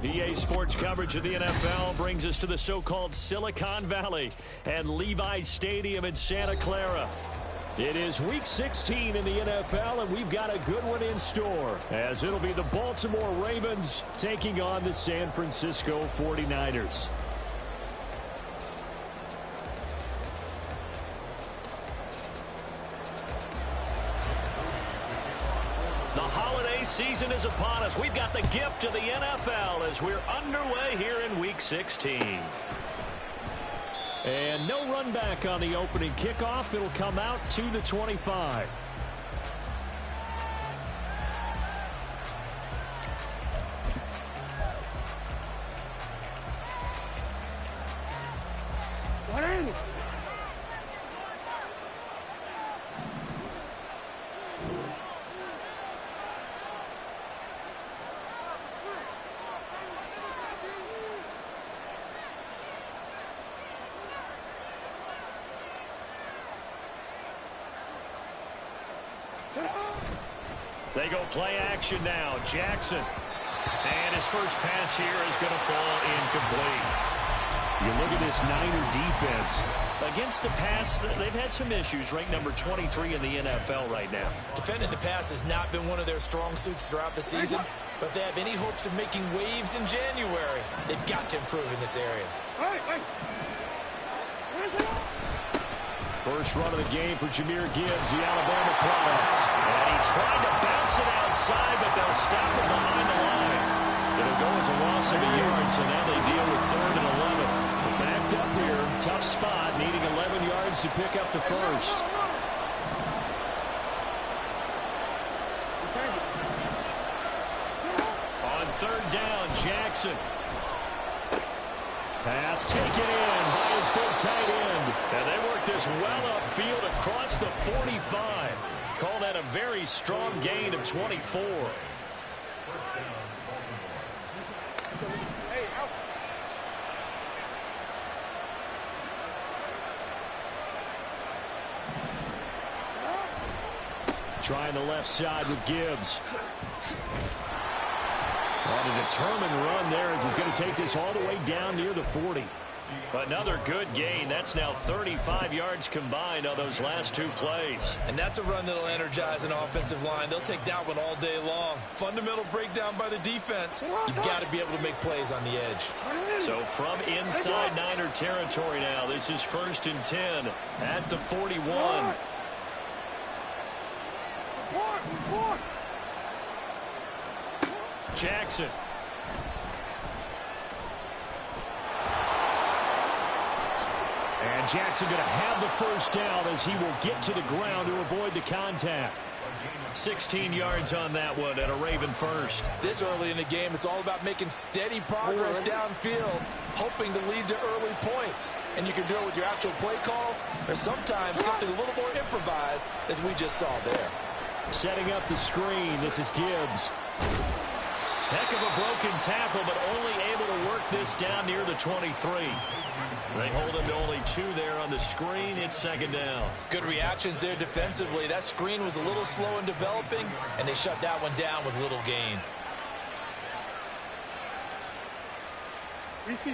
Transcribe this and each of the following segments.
EA Sports coverage of the NFL brings us to the so-called Silicon Valley and Levi's Stadium in Santa Clara. It is Week 16 in the NFL, and we've got a good one in store, as it'll be the Baltimore Ravens taking on the San Francisco 49ers. The holiday season is upon us. We've got the gift of the NFL as we're underway here in Week 16. And no run back on the opening kickoff. It'll come out to the 25. They go play action now. Jackson. And his first pass here is going to fall incomplete. You look at this Niner defense. Against the pass, they've had some issues. Ranked number 23 in the NFL right now. Defending the pass has not been one of their strong suits throughout the season. But if they have any hopes of making waves in January, they've got to improve in this area. First run of the game for Jahmyr Gibbs, the Alabama product. And he tried to bounce it outside, but they'll stop it behind the line. It'll go as a loss of a yard, so now they deal with 3rd and 11. Backed up here, tough spot, needing 11 yards to pick up the first. On 3rd down, Jackson. Pass taken in by his big tight end. And they work this well upfield across the 45. Call that a very strong gain of 24. Trying the left side with Gibbs. On a determined run there as he's going to take this all the way down near the 40. Another good gain. That's now 35 yards combined on those last 2 plays. And that's a run that'll energize an offensive line. They'll take that one all day long. Fundamental breakdown by the defense. You've got to be able to make plays on the edge. So from inside Niner territory now, this is 1st and 10 at the 41. Jackson. And Jackson going to have the first down as he will get to the ground to avoid the contact. 16 yards on that one and a Raven first. This early in the game, it's all about making steady progress downfield, hoping to lead to early points. And you can do it with your actual play calls, or sometimes something a little more improvised, as we just saw there. Setting up the screen, this is Gibbs. Heck of a broken tackle, but only able to work this down near the 23. They hold him to only 2 there on the screen. It's 2nd down. Good reactions there defensively. That screen was a little slow in developing, and they shut that one down with little gain.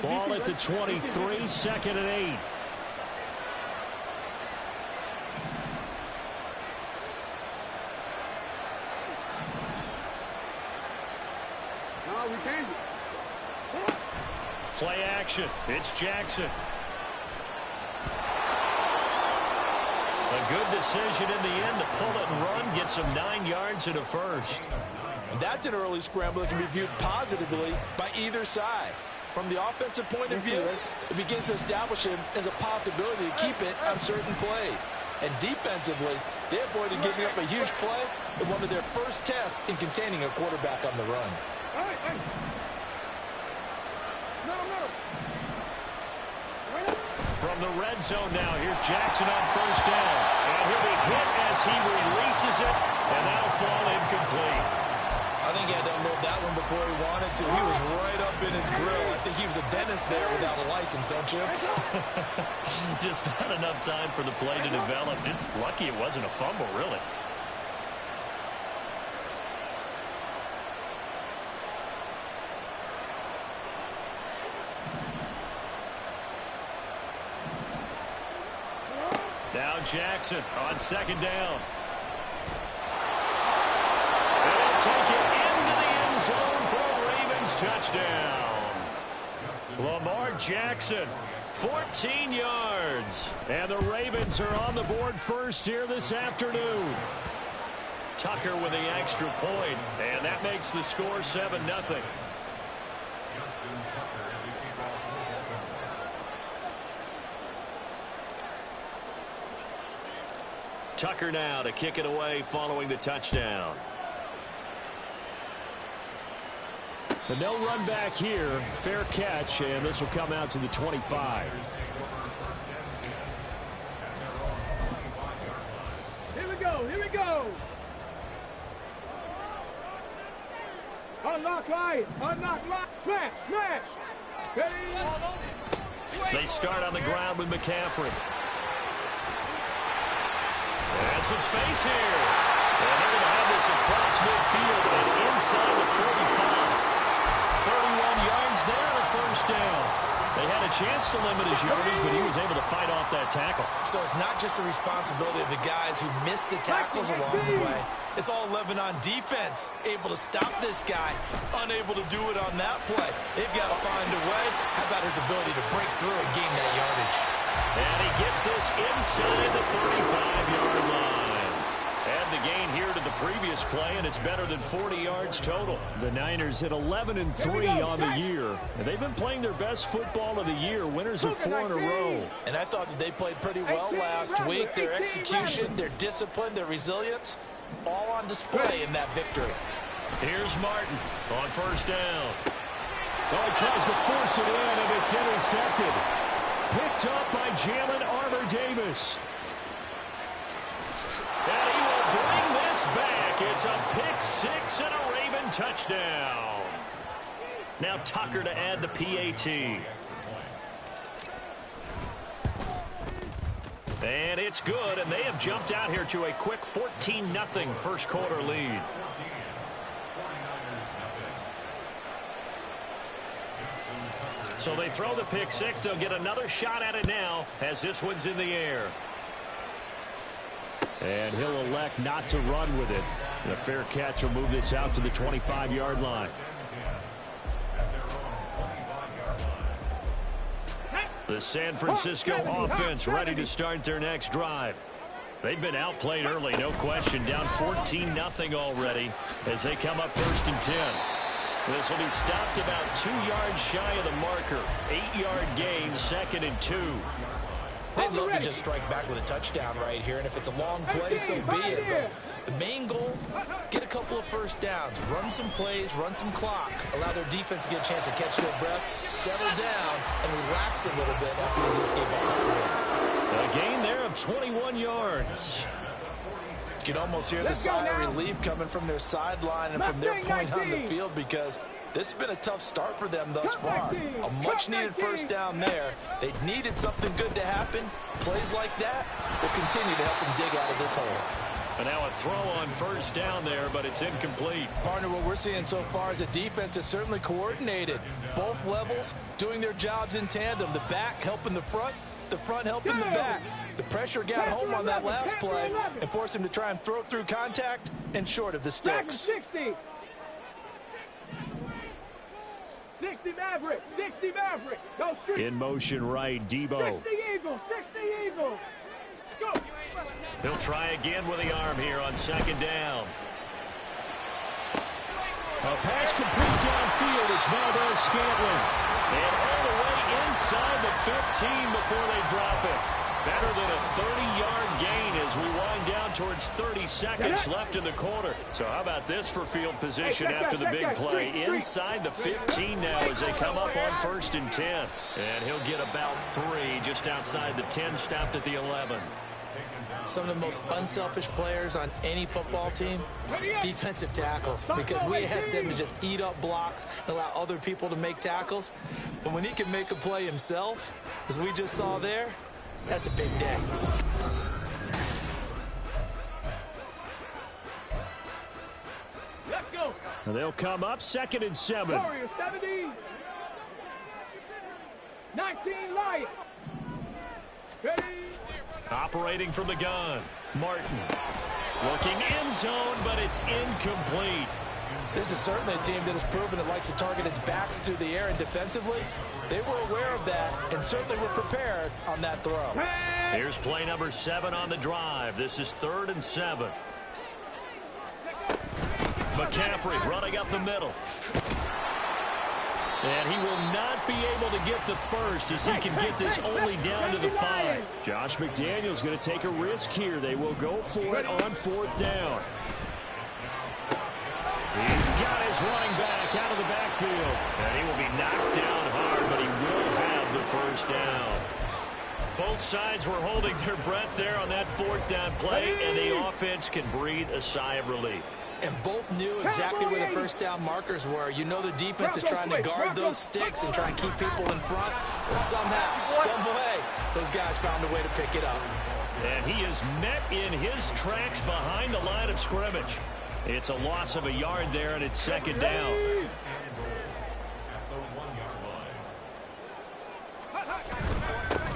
Ball at the 23, 2nd and 8. Play action. It's Jackson. A good decision in the end to pull it and run, get some 9 yards and a first. And that's an early scramble that can be viewed positively by either side. From the offensive point of view, it begins to establish him as a possibility to keep it on certain plays. And defensively, they avoided giving up a huge play in one of their first tests in containing a quarterback on the run. From the red zone now, here's Jackson on 1st down. And he'll be hit as he releases it, and that'll fall incomplete. I think he had to unload that one before he wanted to. He was right up in his grill. I think he was a dentist there without a license, don't you? Just not enough time for the play to develop. Just lucky it wasn't a fumble, really. Now Jackson on second down. And he'll take it into the end zone for a Ravens touchdown. Lamar Jackson, 14 yards. And the Ravens are on the board first here this afternoon. Tucker with the extra point, and that makes the score 7-0. Tucker now to kick it away following the touchdown. But no run back here. Fair catch, and this will come out to the 25. Here we go. Here we go. Unlock line. Unlock line. Smash. Smash. They start on the ground with McCaffrey. And some space here. And they're going to have this across midfield and inside the 45. 31 yards there, a first down. They had a chance to limit his yardage, but he was able to fight off that tackle. So it's not just the responsibility of the guys who missed the tackles along the way. It's all 11 on defense, able to stop this guy, unable to do it on that play. They've got to find a way. How about his ability to break through and gain that yardage? And he gets this inside the 35-yard line. And the gain here to the previous play, and it's better than 40 yards total. The Niners hit 11-3 on the year, and they've been playing their best football of the year, winners of 4 in a row. And I thought that they played pretty well last week. Their execution, their discipline, their resilience, all on display in that victory. Here's Martin on first down. Oh, he tries to force it in, and it's intercepted. Picked up by Jalen Armour-Davis. And he will bring this back. It's a pick six and a Raven touchdown. Now Tucker to add the PAT. And it's good, and they have jumped out here to a quick 14-0 first quarter lead. So they throw the pick six. They'll get another shot at it now as this one's in the air. And he'll elect not to run with it. The fair catch will move this out to the 25-yard line. The San Francisco offense ready to start their next drive. They've been outplayed early, no question. Down 14-0 already as they come up first and 10. This will be stopped about 2 yards shy of the marker. 8-yard gain, second and 2. They'd love to just strike back with a touchdown right here, and if it's a long play, so be it. But the main goal, get a couple of first downs, run some plays, run some clock, allow their defense to get a chance to catch their breath, settle down, and relax a little bit after they just gave up a score. A gain there of 21 yards. You can almost hear the sigh of relief coming from their sideline and from their point on the field because this has been a tough start for them thus far. A much-needed first down there. They needed something good to happen. Plays like that will continue to help them dig out of this hole. And now a throw on first down there, but it's incomplete. Partner, what we're seeing so far is a defense is certainly coordinated. Both levels doing their jobs in tandem. The back helping the front helping the back. The pressure got home on that last play and forced him to try and throw through contact and short of the sticks. 60 Maverick. 60 Maverick. Go straight. In motion right, Debo. 60 Eagles. 60 Eagles. Go. He'll try again with the arm here on second down. A pass complete downfield. It's Valdez-Scantling. And all the way inside the 15 before they drop it. Better than a 30-yard gain as we wind down towards 30 seconds left in the quarter. So how about this for field position after the big play? Inside the 15 now as they come up on first and 10. And he'll get about 3 just outside the 10, stopped at the 11. Some of the most unselfish players on any football team, defensive tackles, because we ask them to just eat up blocks and allow other people to make tackles. But when he can make a play himself, as we just saw there, that's a big day. Let's go. And they'll come up second and 7. Warriors 17. 19 Lions. Ready. Operating from the gun, Martin. Looking end zone, but it's incomplete. This is certainly a team that has proven it likes to target its backs through the air, and defensively, they were aware of that and certainly were prepared on that throw. Here's play number 7 on the drive. This is 3rd and 7. McCaffrey running up the middle. And he will not be able to get the first as he can get this only down to the 5. Josh McDaniels going to take a risk here. They will go for it on 4th down. He's got his running back out of the backfield. And he will be knocked down hard, but he will have the first down. Both sides were holding their breath there on that 4th down play, and the offense can breathe a sigh of relief. And both knew exactly where the first down markers were. You know the defense is trying to guard those sticks and try and keep people in front. But somehow, some way, those guys found a way to pick it up. And he is met in his tracks behind the line of scrimmage. It's a loss of a yard there, and it's 2nd down.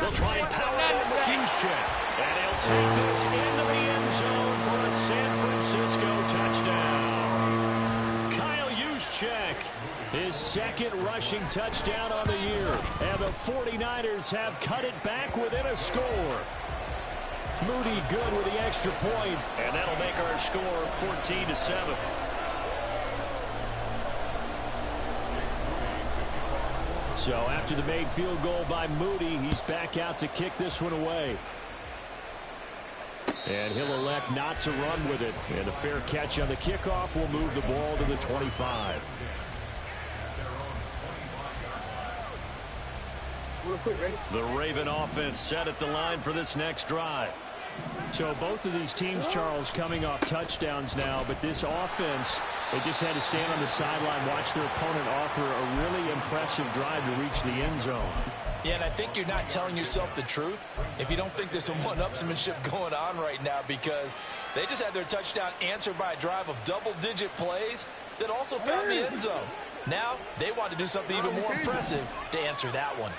They'll try and power it with Juszczyk. And he'll take this into the end zone for a San Francisco touchdown. Kyle Juszczyk, his 2nd rushing touchdown on the year. And the 49ers have cut it back within a score. Moody good with the extra point, and that'll make our score 14-7. So after the made field goal by Moody, he's back out to kick this one away. And he'll elect not to run with it. And a fair catch on the kickoff will move the ball to the 25. The Raven offense set at the line for this next drive. So both of these teams, Charles, coming off touchdowns now, but this offense, they just had to stand on the sideline, watch their opponent offer a really impressive drive to reach the end zone. Yeah, and I think you're not telling yourself the truth if you don't think there's some one-upsmanship going on right now, because they just had their touchdown answered by a drive of double-digit plays that also found the end zone. Now they want to do something even more impressive to answer that one.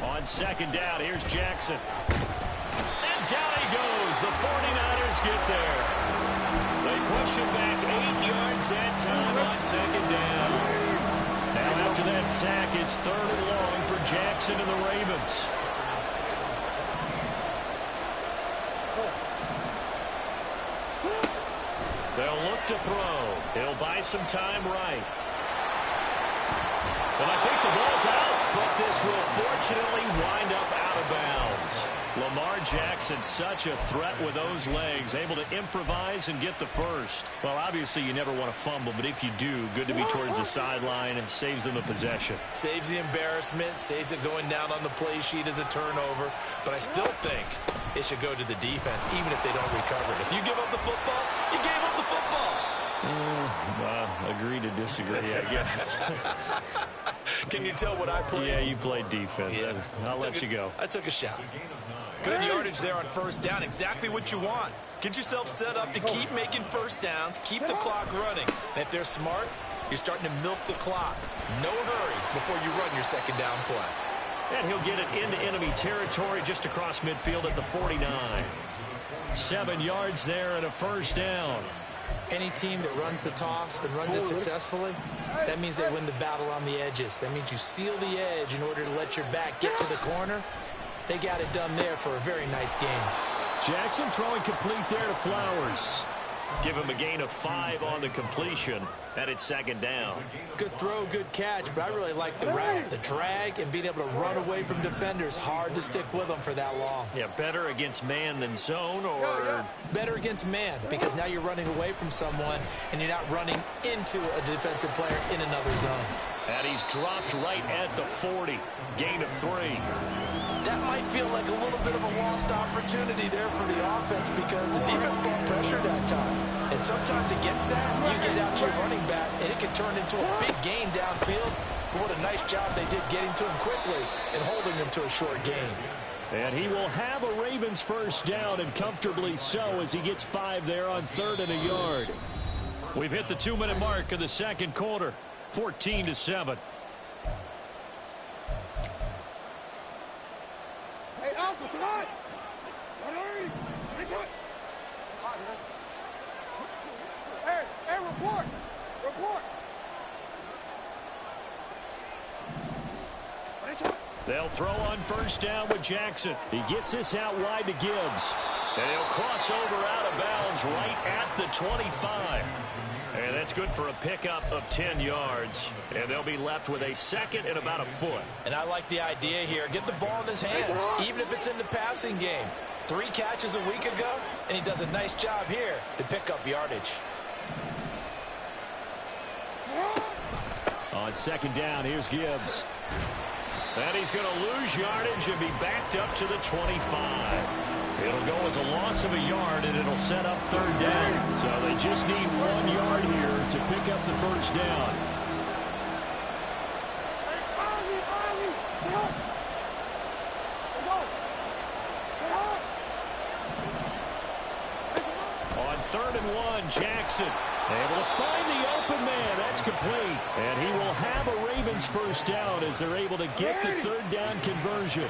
On 2nd down, here's Jackson. And down he goes. The 49ers get there. They push it back 8 yards that time on 2nd down. Now after that sack, it's 3rd and long for Jackson and the Ravens. They'll look to throw. He'll buy some time right. And I think the ball's out, but this will fortunately wind up out of bounds. Lamar Jackson, such a threat with those legs, able to improvise and get the first. Well, obviously you never want to fumble, but if you do, good to be towards the sideline and saves them the possession. Saves the embarrassment, saves it going down on the play sheet as a turnover. But I still think it should go to the defense, even if they don't recover it. If you give up the football, you gave up the football. Agree to disagree, I guess. Can you tell what I played? Yeah, you played defense. Yeah. I'll let you go. I took a shot. Good yardage there on 1st down. Exactly what you want. Get yourself set up to keep making 1st downs, keep the clock running. And if they're smart, you're starting to milk the clock. No hurry before you run your 2nd down play. And he'll get it into enemy territory just across midfield at the 49. 7 yards there and a 1st down. Any team that runs the toss and runs it successfully, that means they win the battle on the edges. That means you seal the edge in order to let your back get to the corner. They got it done there for a very nice game. Jackson throwing complete there to Flowers. Give him a gain of 5 on the completion, and it's 2nd down. Good throw, good catch, but I really like the route, the drag, and being able to run away from defenders. Hard to stick with them for that long. Yeah, better against man than zone, or? Better against man, because now you're running away from someone, and you're not running into a defensive player in another zone. And he's dropped right at the 40. Gain of 3. That might feel like a little bit of a lost opportunity there for the offense, because the defense brought pressure that time. And sometimes against that, you get out to your running back, and it can turn into a big gain downfield. But what a nice job they did getting to him quickly and holding him to a short gain. And he will have a Ravens 1st down, and comfortably so, as he gets 5 there on 3rd and a yard. We've hit the 2-minute mark of the 2nd quarter. 14-7. Hey, report! Report! They'll throw on first down with Jackson. He gets this out wide to Gibbs. And he'll cross over out of bounds right at the 25. And that's good for a pickup of 10 yards. And they'll be left with a second and about a foot. And I like the idea here. Get the ball in his hands, even if it's in the passing game. 3 catches a week ago, and he does a nice job here to pick up yardage. On second down, here's Gibbs. And he's going to lose yardage and be backed up to the 25. It'll go as a loss of a yard, and it'll set up third down. So they just need 1 yard here to pick up the first down. On 3rd and 1, Jackson able to find the open man. That's complete. And he will have a Ravens first down as they're able to get the third down conversion.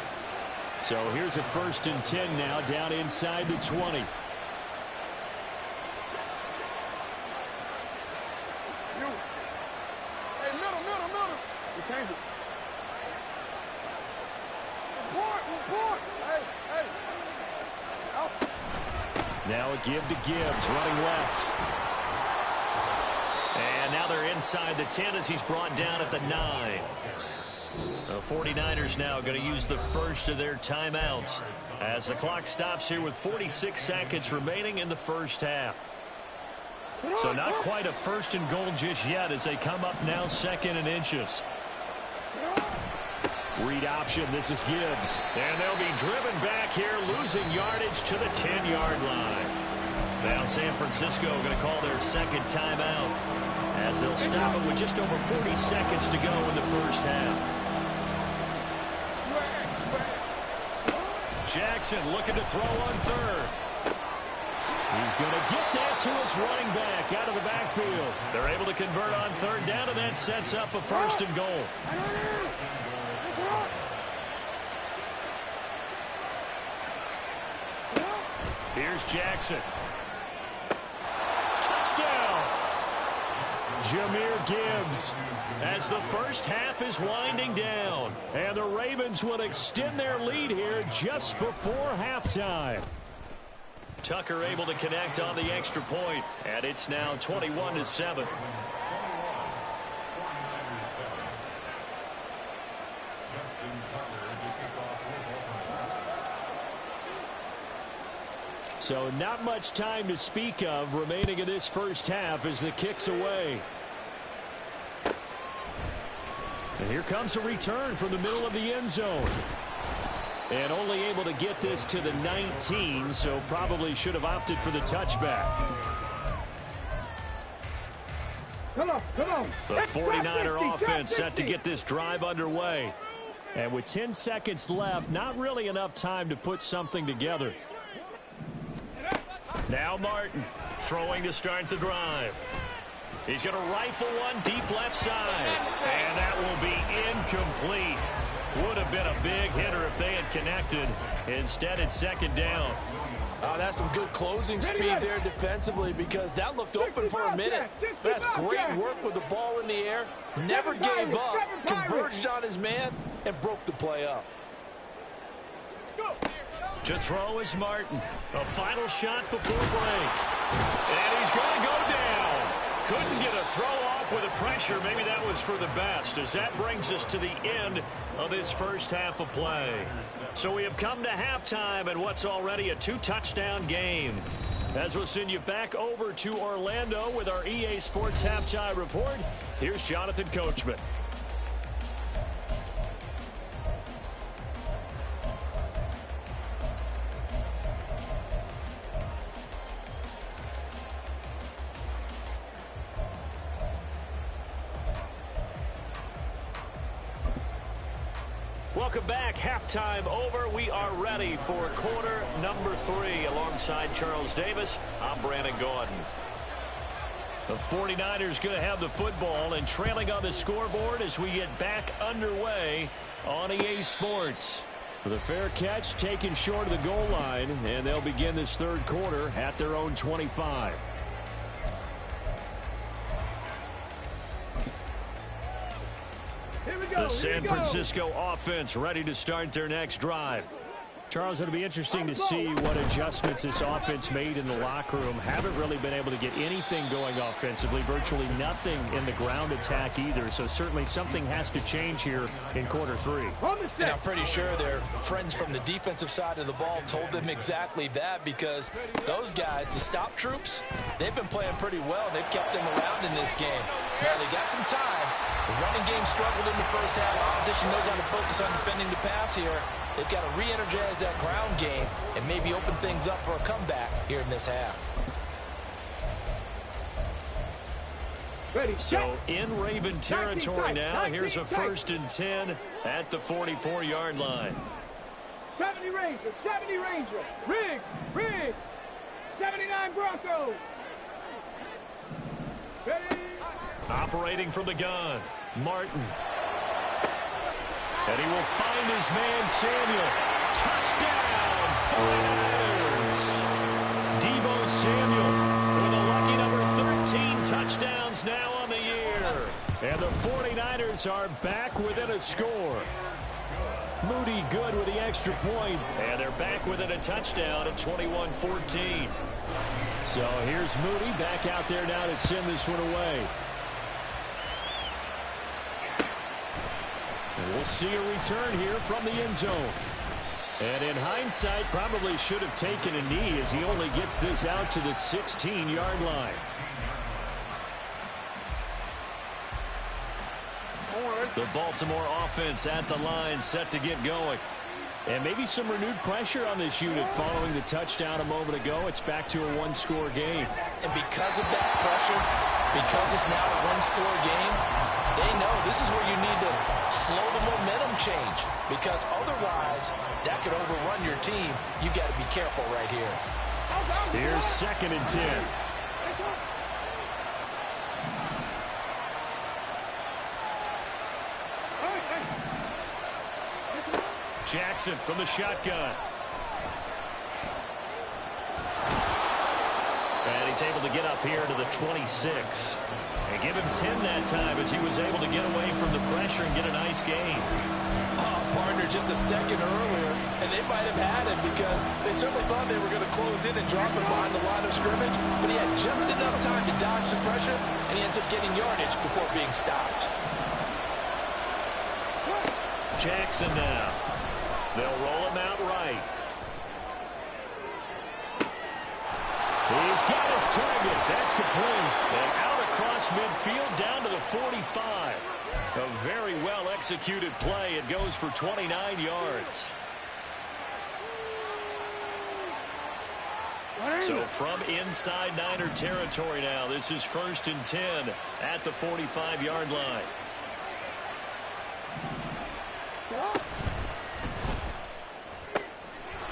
So here's a 1st and 10 now down inside the 20. Hey, middle. We change it. Report. Hey. Out. Now a give to Gibbs, running left. And now they're inside the 10 as he's brought down at the 9. The 49ers now going to use the first of their timeouts as the clock stops here with 46 seconds remaining in the first half. So not quite a 1st and goal just yet as they come up now 2nd and inches. Read option, this is Gibbs. And they'll be driven back here, losing yardage to the 10-yard line. Now San Francisco going to call their 2nd timeout as they'll stop it with just over 40 seconds to go in the first half. Jackson looking to throw on 3rd. He's going to get that to his running back out of the backfield. They're able to convert on 3rd down, and that sets up a 1st and goal. Here's Jackson. Touchdown! Jahmyr Gibbs as the first half is winding down. And the Ravens will extend their lead here just before halftime. Tucker able to connect on the extra point, and it's now 21-7. So not much time to speak of remaining in this first half as the kick's away. And here comes a return from the middle of the end zone. And only able to get this to the 19, so probably should have opted for the touchback. Come on. The 49er offense set to get this drive underway. And with 10 seconds left, not really enough time to put something together. Now Martin throwing to start the drive. He's going to rifle one deep left side. And that will be incomplete. Would have been a big hitter if they had connected. Instead, it's 2nd down. Oh, that's some good closing speed there defensively because that looked open for a minute. That's great work with the ball in the air. Never gave up. Converged on his man and broke the play up. To throw is Martin. A final shot before break. And he's going to go down. Couldn't get a throw off with the pressure. Maybe that was for the best, as that brings us to the end of this first half of play. So we have come to halftime in what's already a 2-touchdown game. As we'll send you back over to Orlando with our EA Sports Halftime Report, here's Jonathan Coachman. Welcome back. Halftime over. We are ready for quarter number 3. Alongside Charles Davis, I'm Brandon Gordon. The 49ers going to have the football and trailing on the scoreboard as we get back underway on EA Sports. With a fair catch taken short of the goal line, and they'll begin this third quarter at their own 25. The San Francisco offense ready to start their next drive. Charles, it'll be interesting to see what adjustments this offense made in the locker room. Haven't really been able to get anything going offensively, virtually nothing in the ground attack either. So certainly something has to change here in quarter three. And I'm pretty sure their friends from the defensive side of the ball told them exactly that, because those guys, the stop troops, they've been playing pretty well. They've kept them around in this game. Now they got some time. The running game struggled in the first half. Opposition knows how to focus on defending the pass here. They've got to re-energize that ground game and maybe open things up for a comeback here in this half. So in Raven territory now. Here's a 1st and 10 at the 44-yard line. 70 Ranger, 70 Ranger. Riggs, 79 Broncos. Ready. Operating from the gun, Martin. And he will find his man, Samuel. Touchdown, 49ers. Deebo Samuel with a lucky number 13 touchdowns now on the year. And the 49ers are back within a score. Moody good with the extra point. And they're back within a touchdown at 21-14. So here's Moody back out there now to send this one away. And we'll see a return here from the end zone. And in hindsight, probably should have taken a knee as he only gets this out to the 16-yard line. The Baltimore offense at the line, set to get going. And maybe some renewed pressure on this unit following the touchdown a moment ago. It's back to a one-score game. And because of that pressure, because it's now a one-score game, they know this is where you need to slow the momentum change, because otherwise that could overrun your team. You've got to be careful right here. Here's 2nd and 10. Jackson from the shotgun. And he's able to get up here to the 26. And give him 10 that time as he was able to get away from the pressure and get a nice gain. Partner just a second earlier, and they might have had him because they certainly thought they were going to close in and drop him behind the line of scrimmage, but he had just enough time to dodge the pressure, and he ends up getting yardage before being stopped. Jackson now. They'll roll him out right. He's got his target. That's complete. And out across midfield down to the 45. A very well-executed play. It goes for 29 yards. So from inside Niner territory now, this is 1st and 10 at the 45-yard line.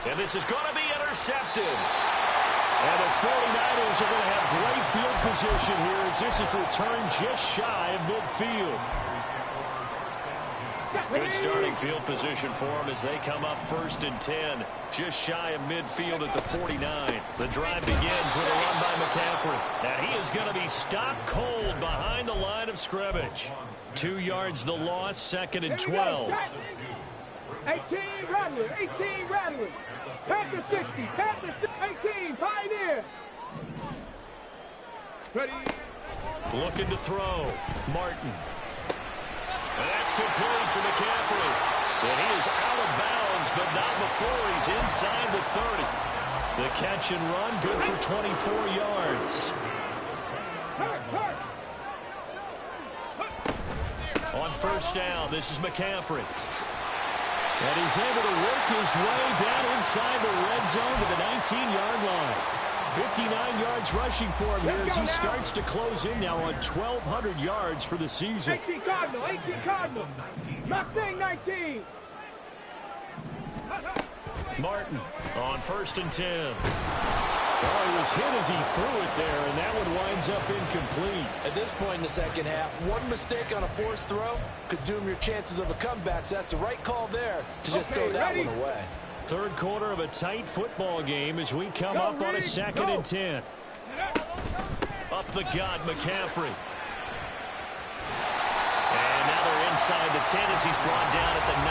And this is going to be intercepted. And the 49ers are going to have great field position here as this is returned just shy of midfield. Good starting field position for them as they come up 1st and 10, just shy of midfield at the 49. The drive begins with a run by McCaffrey. And he is going to be stopped cold behind the line of scrimmage. 2 yards the loss, 2nd and 12. 18 Rattler. Panther 60, Panther 18, Pioneer. Ready. Looking to throw. Martin. And that's complete to McCaffrey. And he is out of bounds, but not before he's inside the 30. The catch and run, good for 24 yards. On 1st down, this is McCaffrey. And he's able to work his way down inside the red zone to the 19-yard line. 59 yards rushing for him here as he starts to close in now on 1,200 yards for the season. 18 Cardinal. Mustang 19. Martin on 1st and 10. Oh, he was hit as he threw it there, and that one winds up incomplete. At this point in the second half, one mistake on a forced throw could doom your chances of a comeback. So that's the right call there to just throw that one away. Third quarter of a tight football game as we come up on a 2nd and 10. Up the gut, McCaffrey. And now they're inside the 10 as he's brought down at the 9.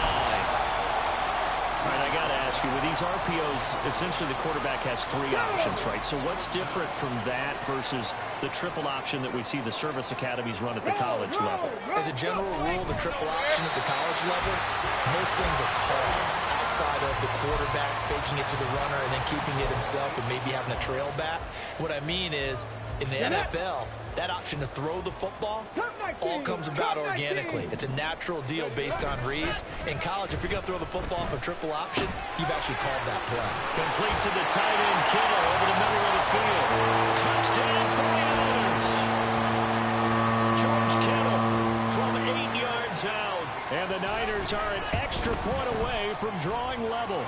All right, I got to ask you, with these RPOs, essentially the quarterback has 3 options, right? So what's different from that versus the triple option that we see the service academies run at the college level? As a general rule, the triple option at the college level, most things are called outside of the quarterback faking it to the runner and then keeping it himself and maybe having a trail back. What I mean is, in the NFL, that option to throw the football all comes about organically. It's a natural deal based on reads. In college, if you're going to throw the football for triple option, you've actually called that play. Complete to the tight end, Kittle, over the middle of the field. Touchdown for the Niners. George Kittle from 8 yards out. And the Niners are an extra point away from drawing level.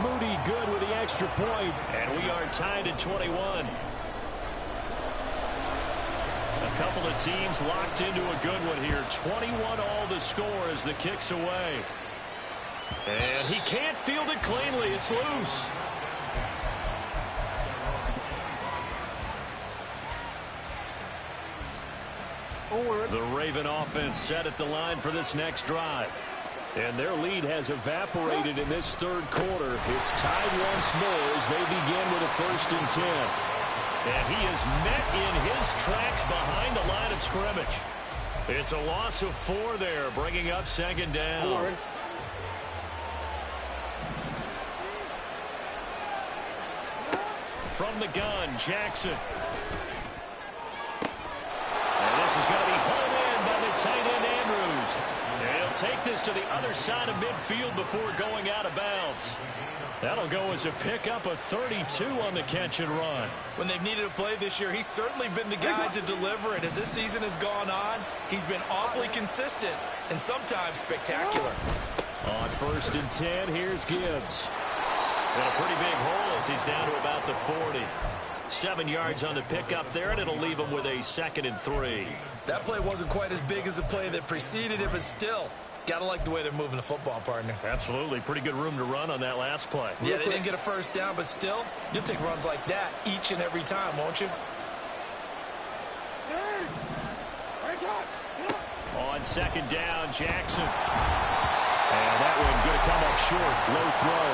Moody good with the extra point, and we are tied at 21. A couple of teams locked into a good one here. 21 all the score as the kick's away. And he can't field it cleanly. It's loose. The Raven offense set at the line for this next drive. And their lead has evaporated in this third quarter. It's tied once more as they begin with a 1st and 10. And he is met in his tracks behind the line of scrimmage. It's a loss of 4 there, bringing up 2nd down. From the gun, Jackson. And this is going to be hauled in by the tight end, Andrews. And he'll take this to the other side of midfield before going out of bounds. That'll go as a pickup of 32 on the catch and run. When they've needed a play this year, he's certainly been the guy to deliver it. As this season has gone on, he's been awfully consistent and sometimes spectacular. On 1st and 10, here's Gibbs. And a pretty big hole as he's down to about the 40. 7 yards on the pickup there, and it'll leave him with a 2nd and 3. That play wasn't quite as big as the play that preceded it, but still, gotta like the way they're moving the football, partner. Absolutely. Pretty good room to run on that last play. Yeah, they didn't get a 1st down, but still, you'll take runs like that each and every time, won't you? On 2nd down, Jackson. And that one going to come up short. Low throw.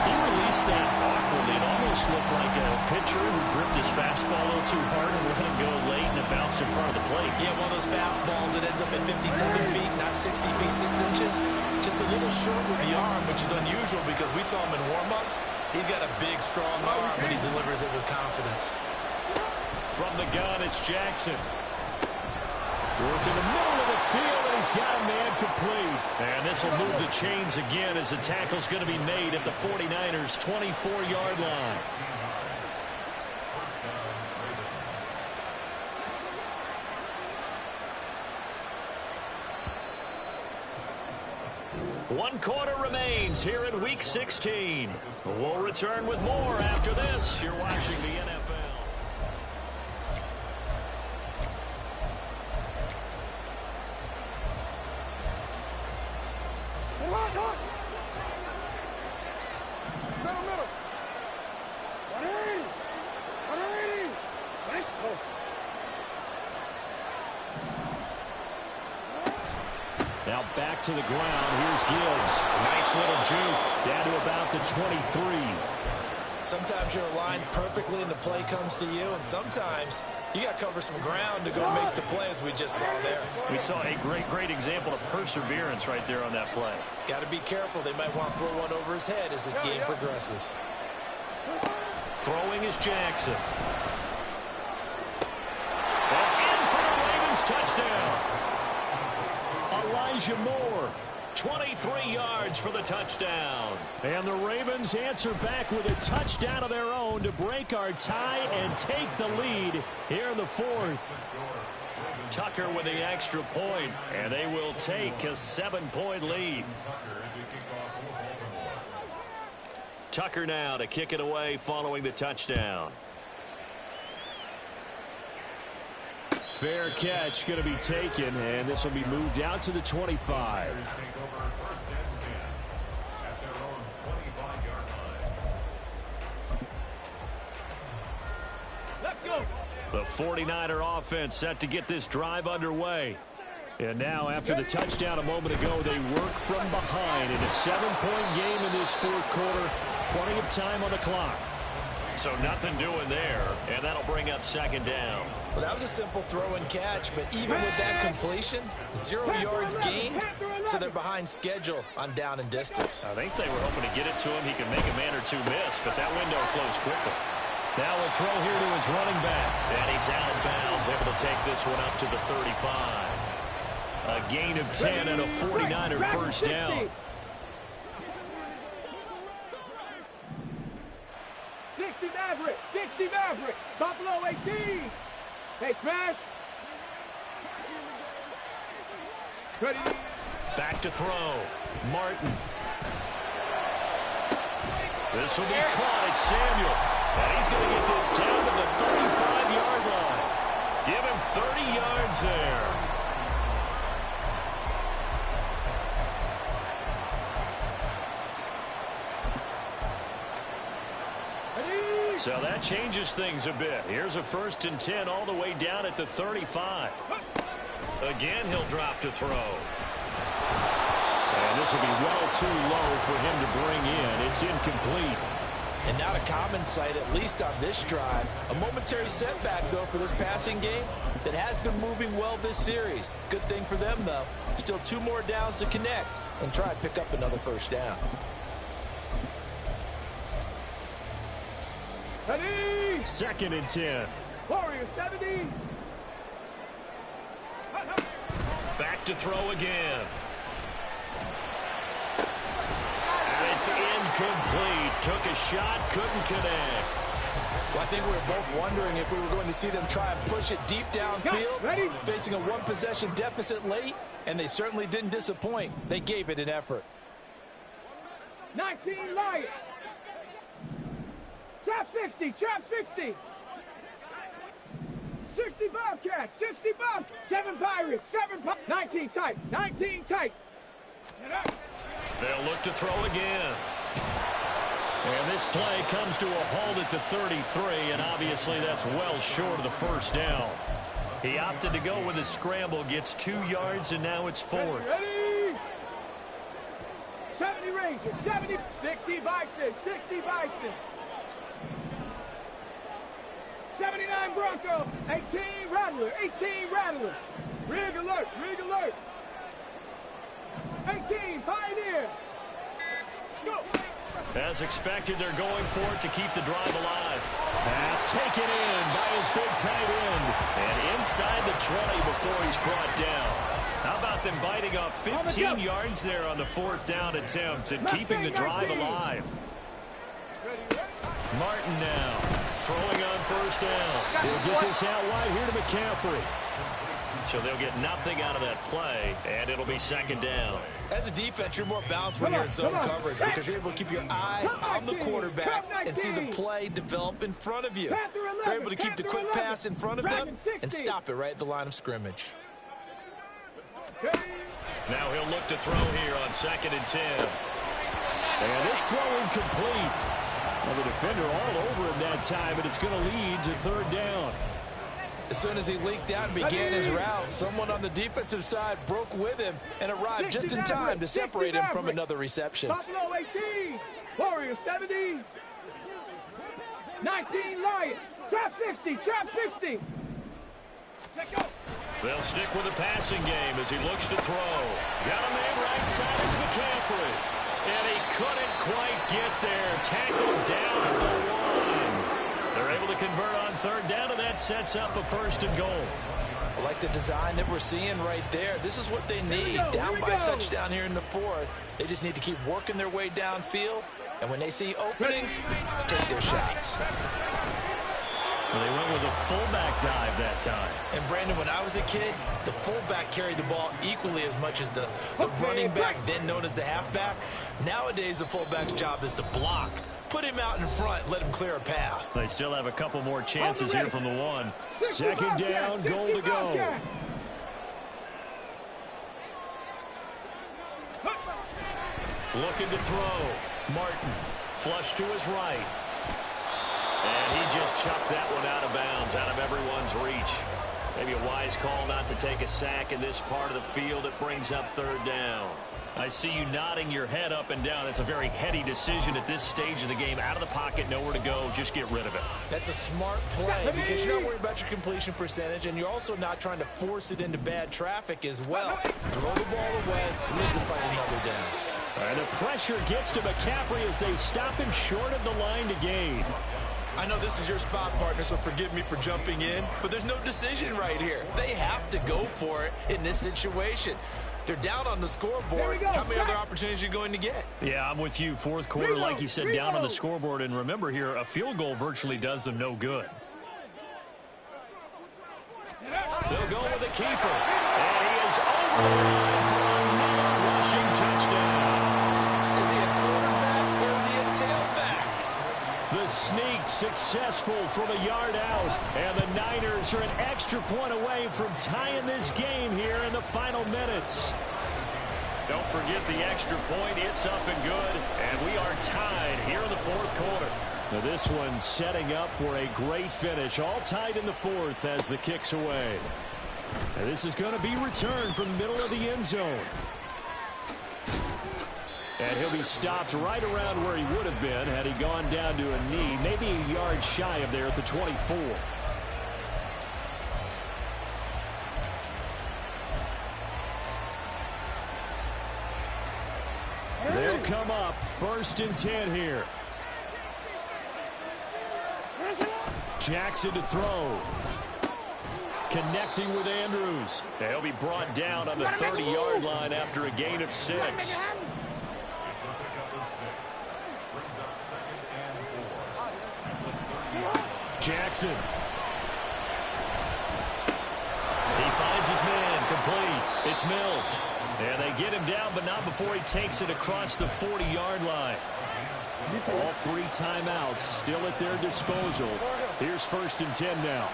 He released that awkwardly. It almost looked like a pitcher who gripped his fastball a little too hard and let it go late, and it bounced in front of the plate. Yeah, one of those fastballs that ends up at 57 feet, not 60 feet, 6 inches. Just a little short with the arm, which is unusual because we saw him in warm-ups. He's got a big, strong arm when he delivers it with confidence. From the gun, it's Jackson. Work in the middle of the field, and he's got a man complete. And this will move the chains again as the tackle's going to be made at the 49ers' 24-yard line. One quarter remains here in Week 16. We'll return with more after this. You're watching the NFL. Now back to the ground. Here's Gibbs. Nice little juke. Down to about the 23. Sometimes you're aligned perfectly and the play comes to you, and sometimes you got to cover some ground to go make the play, as we just saw there. We saw a great example of perseverance right there on that play. Got to be careful. They might want to throw one over his head as this game progresses. Throwing is Jackson. And in for the Ravens touchdown. Elijah Moore, 23 yards for the touchdown. And the Ravens answer back with a touchdown of their own to break our tie and take the lead here in the 4th. Tucker with the extra point, and they will take a 7-point lead. Tucker now to kick it away following the touchdown. Fair catch going to be taken, and this will be moved out to the 25. Let's go. The 49er offense set to get this drive underway. And now, after the touchdown a moment ago, they work from behind in a 7-point game in this fourth quarter. Plenty of time on the clock. So nothing doing there, and that'll bring up second down. Well, that was a simple throw and catch, but even with that completion, 0 yards gained, so they're behind schedule on down and distance. I think they were hoping to get it to him. He could make a man or two miss, but that window closed quickly. Now a throw here to his running back, and he's out of bounds, able to take this one up to the 35. A gain of 10 and a 49er first down. 60 Maverick, 60 Maverick, Buffalo 18. Hey, smash. Ready. Back to throw. Martin. This will be caught. It's Samuel. And he's going to get this down to the 35-yard line. Give him 30 yards there. So that changes things a bit. Here's a 1st and 10 all the way down at the 35. Again, he'll drop to throw. And this will be well too low for him to bring in. It's incomplete. And not a common sight, at least on this drive. A momentary setback, though, for this passing game that has been moving well this series. Good thing for them, though. Still 2 more downs to connect and try to pick up another first down. Ready. 2nd and 10. Warriors 70. Back to throw again. And it's incomplete. Took a shot, couldn't connect. Well, I think we were both wondering if we were going to see them try and push it deep downfield, facing a 1-possession deficit late, and they certainly didn't disappoint. They gave it an effort. 19 Lions. Trap 60, trap 60. 60 Bobcats, 60 Bobcats. 7 Pirates, 7 Pirates. 19 tight, 19 tight. They'll look to throw again. And this play comes to a halt at the 33, and obviously that's well short of the first down. He opted to go with a scramble, gets 2 yards, and now it's 4th. Ready? 70 Rangers, 70, 60 Bison, 60 Bison. 79 Bronco, 18 Rattler, 18 Rattler. Rig alert, rig alert. 18 Pioneer. Go. As expected, they're going for it to keep the drive alive. Pass taken in by his big tight end. And inside the 20 before he's brought down. How about them biting off 15 yards there on the 4th down attempt and keeping the drive alive? Martin now throwing on first down. He'll get this out wide here to McCaffrey. So they'll get nothing out of that play, and it'll be 2nd down. As a defense, you're more balanced when you're in zone coverage because you're able to keep your eyes on the quarterback and see the play develop in front of you. You're able to keep the quick pass in front of them and stop it right at the line of scrimmage. Now he'll look to throw here on 2nd and 10. And this throw incomplete. Well, the defender all over him that time, but it's going to lead to 3rd down. As soon as he leaked out and began his route, someone on the defensive side broke with him and arrived just in time to separate him from another reception. Buffalo 18, Warriors 70, 19 Lions, trap 60, trap 60. Let's go. They'll stick with the passing game as he looks to throw. Got a man right side, it's McCaffrey. And he couldn't quite get there. Tackled down at the 1. They're able to convert on 3rd down, and that sets up a 1st and goal. I like the design that we're seeing right there. This is what they need. Down by a touchdown here in the 4th. They just need to keep working their way downfield. And when they see openings, take their shots. Well, they went with a fullback dive that time. And, Brandon, when I was a kid, the fullback carried the ball equally as much as the running back, then known as the halfback. Nowadays, the fullback's job is to block, Put him out in front. Let him clear a path. They still have a couple more chances here from the one. Second down, goal to go. Looking to throw. Martin. Flush to his right. And he just chucked that one out of bounds, out of everyone's reach. Maybe a wise call not to take a sack in this part of the field. It brings up third down. I see you nodding your head up and down. It's a very heady decision at this stage of the game. Out of the pocket, nowhere to go. Just get rid of it. That's a smart play because you're not worried about your completion percentage, and you're also not trying to force it into bad traffic as well. Throw the ball away, live to fight another down. And the pressure gets to McCaffrey as they stop him short of the line to gain. I know this is your spot, partner, so forgive me for jumping in, but there's no decision right here. They have to go for it in this situation. They're down on the scoreboard. How many other opportunities are you going to get? Yeah, I'm with you. Fourth quarter, like you said, down on the scoreboard. And remember here, a field goal virtually does them no good. They'll go with the keeper. And he is over the line for another rushing touchdown. Is he a quarterback or is he a tailback? The sneak successful from a yard out. And the Niners are an extra point away from tying this game here in the final minutes. Don't forget the extra point. It's up and good. And we are tied here in the fourth quarter. Now this one setting up for a great finish. All tied in the fourth as the kick's away. And this is going to be returned from the middle of the end zone. And he'll be stopped right around where he would have been had he gone down to a knee, maybe a yard shy of there at the 24. They'll come up first and 10 here. Jackson to throw. Connecting with Andrews. He'll be brought down on the 30-yard line after a gain of 6. Jackson. He finds his man, complete. It's Mills. And they get him down, but not before he takes it across the 40-yard line. All 3 timeouts still at their disposal. Here's first and 10 now.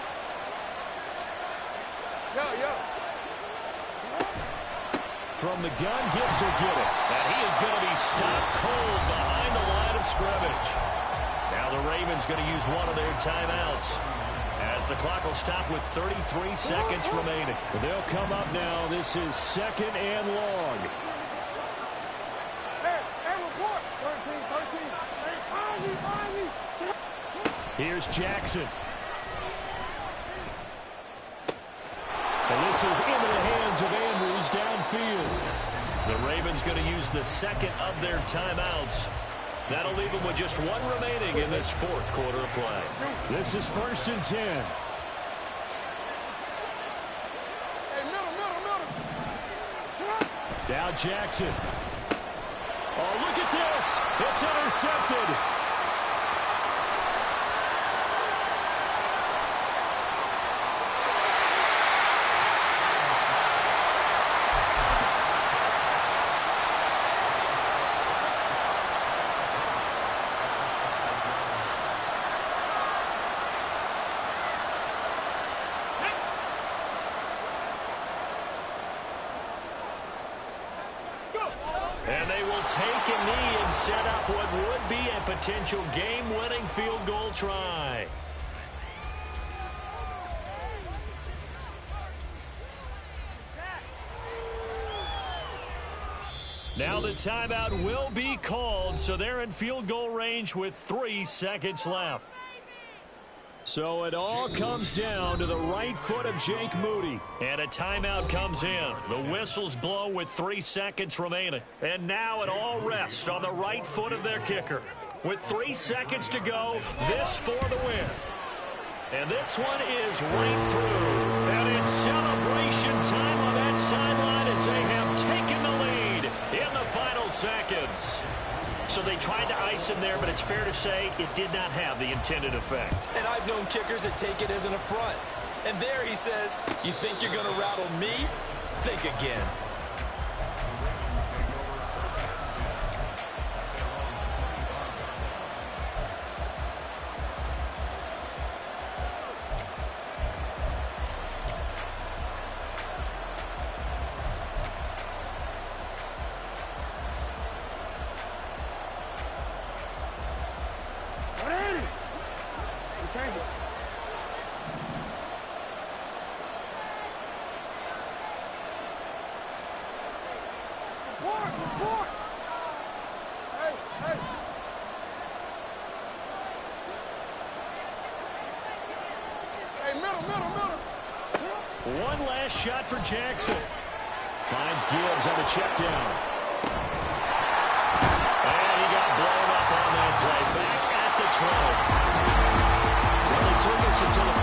From the gun, Gibbs will get it. And he is going to be stopped cold behind the line of scrimmage. Now the Ravens going to use one of their timeouts as the clock will stop with 33 seconds remaining. They'll come up now. This is second and long. Here's Jackson. And this is into the hands of Andrews downfield. The Ravens going to use the second of their timeouts. That'll leave them with just one remaining in this fourth quarter of play. This is first and 10. Now Jackson. Oh, look at this. It's intercepted. And they will take a knee and set up what would be a potential game-winning field goal try. Now the timeout will be called, so they're in field goal range with 3 seconds left. So it all comes down to the right foot of Jake Moody. And a timeout comes in. The whistles blow with 3 seconds remaining. And now it all rests on the right foot of their kicker. With 3 seconds to go, this for the win. And this one is right through. And it's celebration time on that sideline as they have taken the lead in the final seconds. So they tried to ice him there, but it's fair to say it did not have the intended effect. And I've known kickers that take it as an affront. And there he says, you think you're going to rattle me? Think again. Change it. Report. Hey. Hey, middle. One last shot for Jackson. Finds Gibbs on the check down. And he got blown up on that play. Back at the 12. Well, it took us until the